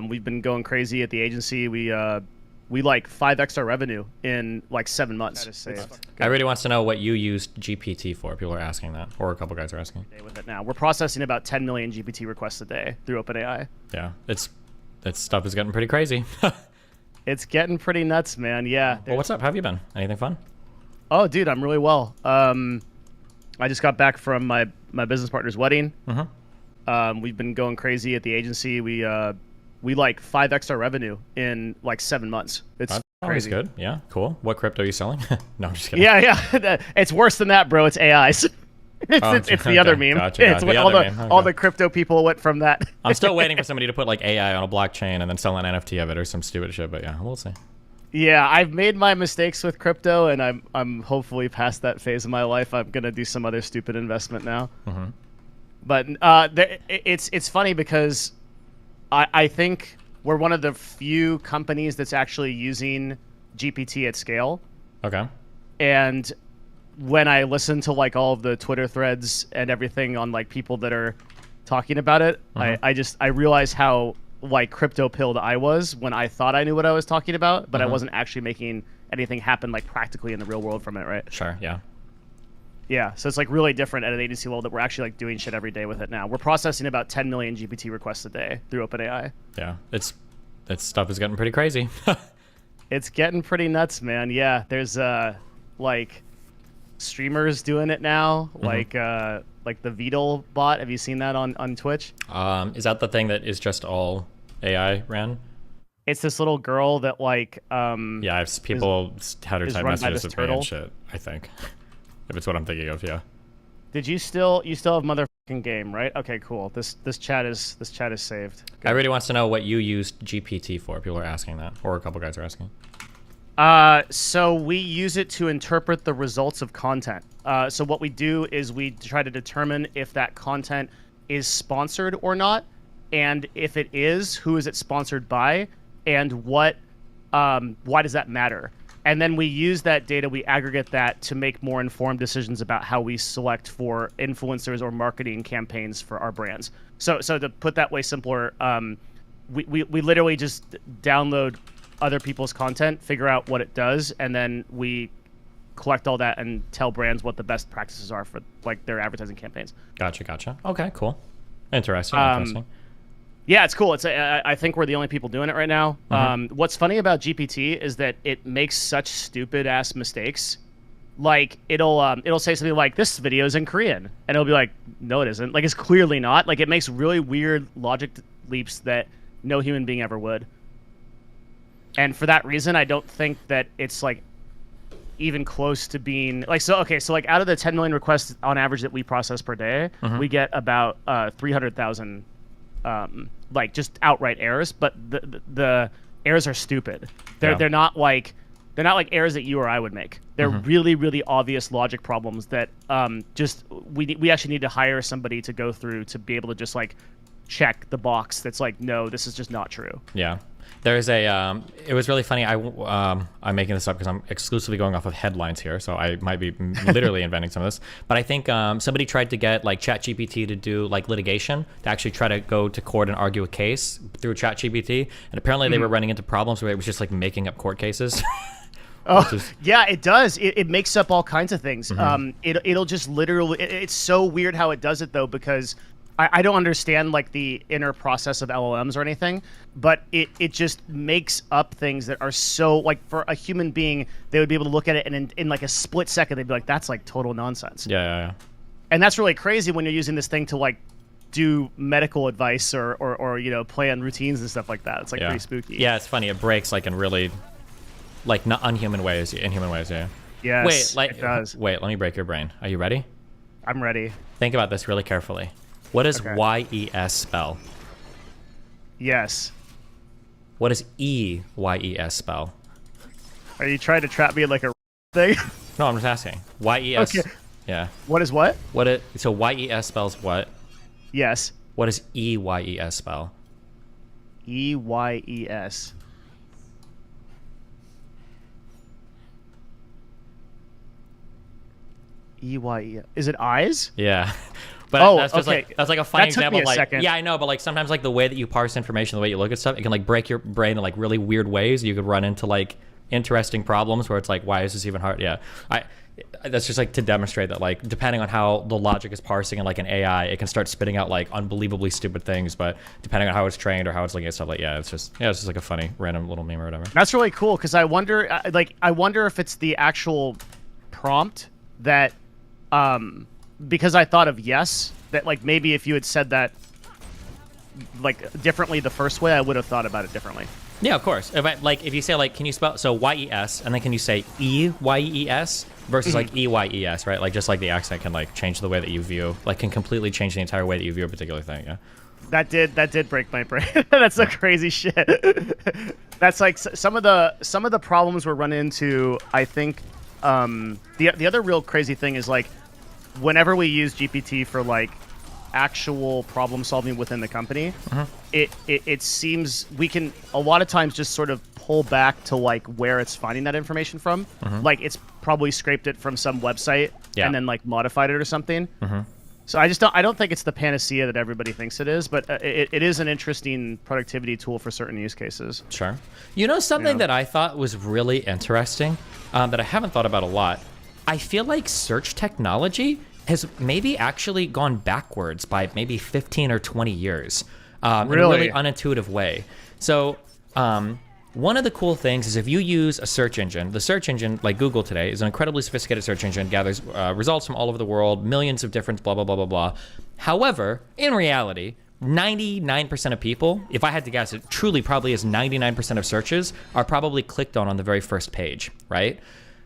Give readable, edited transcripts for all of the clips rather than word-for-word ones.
We've been going crazy at the agency. We like 5x our revenue in like 7 months. Everybody wants to know what you used GPT for. People are asking that, or a couple guys are asking. With it now, we're processing about 10 million GPT requests a day through OpenAI. Yeah, that stuff is getting pretty crazy. It's getting pretty nuts, man. Yeah. Well, what's up? How have you been? Anything fun? Oh, dude, I'm really well. I just got back from my business partner's wedding. We've been going crazy at the agency. We like 5x our revenue in like 7 months. It's crazy. Good. Yeah, cool. What crypto are you selling? No, I'm just kidding. Yeah. It's worse than that, bro. It's AI. It's the other meme. Gotcha. It's what all the crypto people went from that. I'm still waiting for somebody to put like AI on a blockchain and then sell an NFT of it or some stupid shit. But yeah, we'll see. Yeah, I've made my mistakes with crypto, and I'm hopefully past that phase of my life. I'm gonna do some other stupid investment now. But it's funny because I think we're one of the few companies that's actually using GPT at scale. Okay. And when I listen to like all of the Twitter threads and everything on like people that are talking about it, I realize how like crypto pilled I was when I thought I knew what I was talking about, but I wasn't actually making anything happen like practically in the real world from it, right? Sure, yeah. Yeah, so it's like really different at an agency level that we're actually like doing shit every day with it now. We're processing about 10 million GPT requests a day through OpenAI. Yeah, that stuff is getting pretty crazy. It's getting pretty nuts, man. Yeah, there's like streamers doing it now, like the Vidal bot. Have you seen that on Twitch? Is that the thing that is just all AI ran? It's this little girl that like yeah, I've people had her type messages of and shit, I think. If it's what I'm thinking of, yeah. Did you still have motherfucking game, right? Okay, cool. This chat is saved. Good. Everybody wants to know what you used GPT for. People are asking that, or a couple guys are asking. So we use it to interpret the results of content. So what we do is we try to determine if that content is sponsored or not, and if it is, who is it sponsored by, and why does that matter? And then we use that data, we aggregate that to make more informed decisions about how we select for influencers or marketing campaigns for our brands. So to put that way simpler, we literally just download other people's content, figure out what it does, and then we collect all that and tell brands what the best practices are for like their advertising campaigns. Gotcha. Okay, cool. Interesting. Yeah, it's cool. I think we're the only people doing it right now. What's funny about GPT is that it makes such stupid ass mistakes. Like it'll say something like, "This video is in Korean," and it'll be like, "No, it isn't." Like it's clearly not. Like it makes really weird logic leaps that no human being ever would. And for that reason, I don't think that it's like even close to being like so. Okay, so like out of the 10 million requests on average that we process per day, we get about 300,000. Like just outright errors, but the errors are stupid. They're not like errors that you or I would make. They're really, really obvious logic problems that just we actually need to hire somebody to go through to be able to just like check the box that's like, no, this is just not true. Yeah. There's a, it was really funny. I'm making this up because I'm exclusively going off of headlines here, so I might be literally inventing some of this. But I think somebody tried to get like ChatGPT to do like litigation, to actually try to go to court and argue a case through ChatGPT, and apparently they were running into problems where it was just like making up court cases. Yeah, it does. It makes up all kinds of things. It'll just literally. It's so weird how it does it though, because I don't understand like the inner process of LLMs or anything, but it just makes up things that are so like for a human being, they would be able to look at it and in like a split second, they'd be like, that's like total nonsense. Yeah. And that's really crazy when you're using this thing to like do medical advice or you know, plan routines and stuff like that. It's like pretty spooky. Yeah, it's funny. It breaks like in really like not inhuman ways, yeah. Yes, it does. Wait, let me break your brain. Are you ready? I'm ready. Think about this really carefully. What does YES spell? Yes. What does EYES spell? Are you trying to trap me in like a thing? No, I'm just asking. YES. Okay. Yeah. What is what? So YES spells what? Yes. What does EYES spell? EYES. EYES. Is it eyes? Yeah. But Oh, that's just okay. like that's like a funny That took example. me a Like, second. yeah, I know, but like sometimes like the way that you parse information, the way you look at stuff, it can like break your brain in like really weird ways. You could run into like interesting problems where it's like, why is this even hard? Yeah, that's just like to demonstrate that like depending on how the logic is parsing in like an AI, it can start spitting out like unbelievably stupid things. But depending on how it's trained or how it's looking at stuff, like it's just like a funny random little meme or whatever. That's really cool because I wonder if it's the actual prompt that because I thought of yes, that like maybe if you had said that like differently the first way, I would have thought about it differently. Yeah, of course. If you say like, can you spell so YES and then can you say EYES versus like EYES, right? Like just like the accent can like change the way that you view, like can completely change the entire way that you view a particular thing. Yeah. That did break my brain. That's some crazy shit. That's like some of the problems we're running into. I think the other real crazy thing is like whenever we use GPT for like actual problem solving within the company, it seems we can a lot of times just sort of pull back to like where it's finding that information from. Like it's probably scraped it from some website and then like modified it or something. So I don't think it's the panacea that everybody thinks it is, but it is an interesting productivity tool for certain use cases. Sure. You know something that I thought was really interesting that I haven't thought about a lot? I feel like search technology has maybe actually gone backwards by maybe 15 or 20 years in a really unintuitive way. So one of the cool things is if you use a search engine, the search engine like Google today is an incredibly sophisticated search engine, gathers results from all over the world, millions of different blah, blah, blah, blah, blah. However, in reality, 99% of people, if I had to guess, it truly probably is 99% of searches are probably clicked on the very first page, right?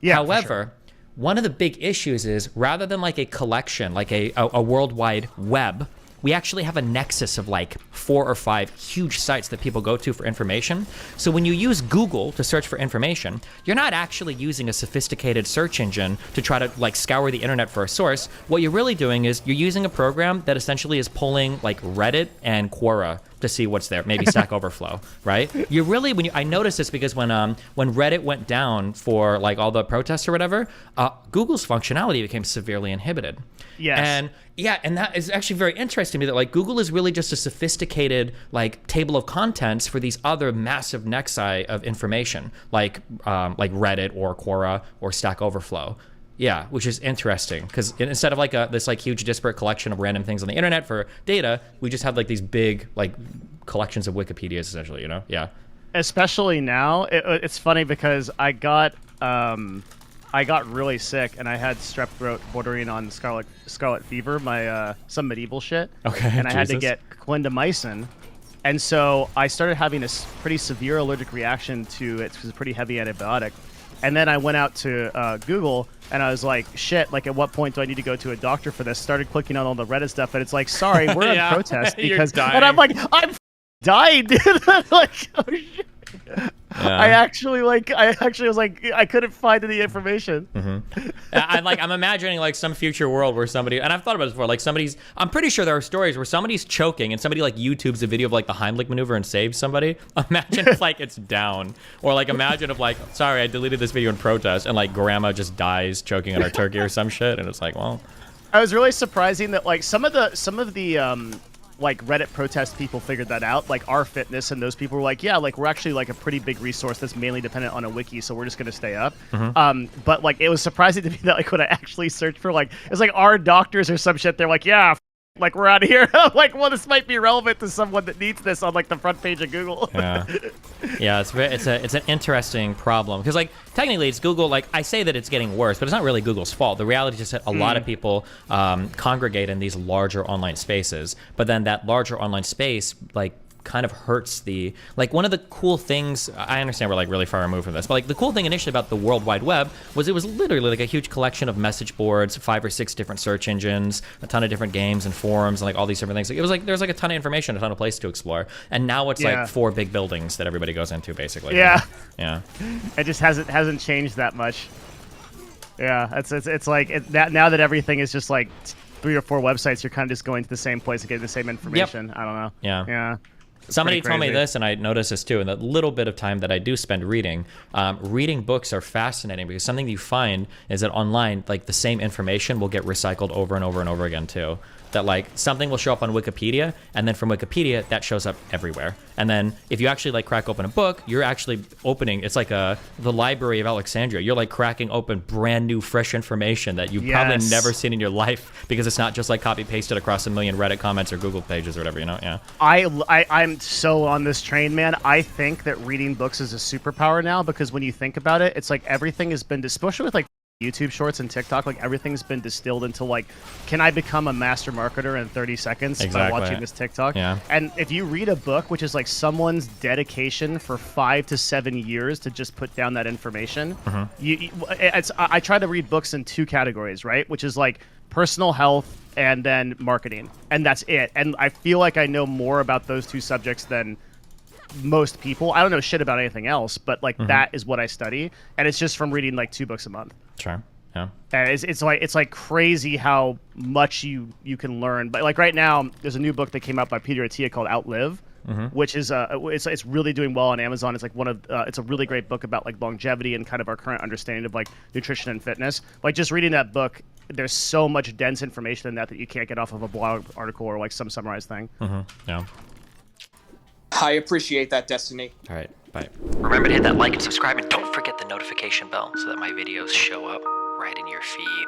Yeah. However, one of the big issues is rather than like a collection, like a worldwide web, we actually have a nexus of like 4 or 5 huge sites that people go to for information. So when you use Google to search for information, you're not actually using a sophisticated search engine to try to like scour the internet for a source. What you're really doing is you're using a program that essentially is pulling like Reddit and Quora to see what's there, maybe Stack Overflow, right? You really, I noticed this because when Reddit went down for like all the protests or whatever, Google's functionality became severely inhibited. Yes. And that is actually very interesting to me that like Google is really just a sophisticated like table of contents for these other massive nexi of information, like Reddit or Quora or Stack Overflow. Yeah, which is interesting because instead of like this like huge disparate collection of random things on the internet for data, we just have like these big like collections of Wikipedias essentially, you know? Yeah. Especially now, it's funny because I got really sick and I had strep throat bordering on scarlet fever, my some medieval shit. Okay. And I had to get clindamycin. And so I started having a pretty severe allergic reaction to it. It's a pretty heavy antibiotic. And then I went out to Google and I was like, shit, like at what point do I need to go to a doctor for this? Started clicking on all the Reddit stuff and it's like, sorry, we're in protest because and I'm like, I'm dying, dude. Like, oh shit. Yeah. I actually was like, I couldn't find any information. I'm imagining like some future world where somebody, and I've thought about this before, like I'm pretty sure there are stories where somebody's choking and somebody like YouTubes a video of like the Heimlich maneuver and saves somebody. Imagine if like it's down, or like imagine if like, sorry, I deleted this video in protest and like grandma just dies choking on her turkey or some shit, and it's like, well. I was really surprising that like some of the like Reddit protest people figured that out, like our fitness, and those people were like, yeah, like we're actually like a pretty big resource that's mainly dependent on a wiki, so we're just gonna stay up. But like it was surprising to me that like when I actually searched for like it's like our doctors or some shit, they're like, yeah, like we're out of here. I'm like, well, this might be relevant to someone that needs this on like the front page of Google. Yeah, it's an interesting problem because like technically it's Google. Like I say that it's getting worse, but it's not really Google's fault. The reality is just that a lot of people congregate in these larger online spaces, but then that larger online space like kind of hurts the, like one of the cool things, I understand we're like really far removed from this, but like the cool thing initially about the World Wide Web was it was literally like a huge collection of message boards, 5 or 6 different search engines, a ton of different games and forums and like all these different things. Like, it was like, there's like a ton of information, a ton of places to explore. And now it's like 4 big buildings that everybody goes into basically. Yeah. Yeah. It just hasn't changed that much. Yeah. It's like now that everything is just like 3 or 4 websites, you're kind of just going to the same place and getting the same information. I don't know. Yeah. Yeah. Somebody told me this, and I noticed this too, in the little bit of time that I do spend reading. Reading books are fascinating because something you find is that online, like the same information will get recycled over and over and over again too. that like something will show up on Wikipedia, and then from Wikipedia that shows up everywhere. And then if you actually like crack open a book, you're actually opening, it's like the Library of Alexandria. You're like cracking open brand new fresh information that you've probably never seen in your life, because it's not just like copy pasted across a million Reddit comments or Google pages or whatever, you know? Yeah. I'm so on this train, man. I think that reading books is a superpower now, because when you think about it, it's like everything has been, especially with like YouTube shorts and TikTok, like everything's been distilled into like, can I become a master marketer in 30 seconds by watching this TikTok? Yeah. And if you read a book, which is like someone's dedication for 5 to 7 years to just put down that information, I try to read books in 2 categories, right? Which is like personal health and then marketing, and that's it. And I feel like I know more about those 2 subjects than most people. I don't know shit about anything else, but like that is what I study, and it's just from reading like 2 books a month. Sure. Yeah. And it's like crazy how much you can learn. But like right now, there's a new book that came out by Peter Attia called Outlive, which is it's really doing well on Amazon. It's like it's a really great book about like longevity and kind of our current understanding of like nutrition and fitness. Like just reading that book, there's so much dense information in that you can't get off of a blog article or like some summarized thing. Yeah. I appreciate that, Destiny. All right. Bye. Remember to hit that like and subscribe, and don't forget the notification bell so that my videos show up right in your feed.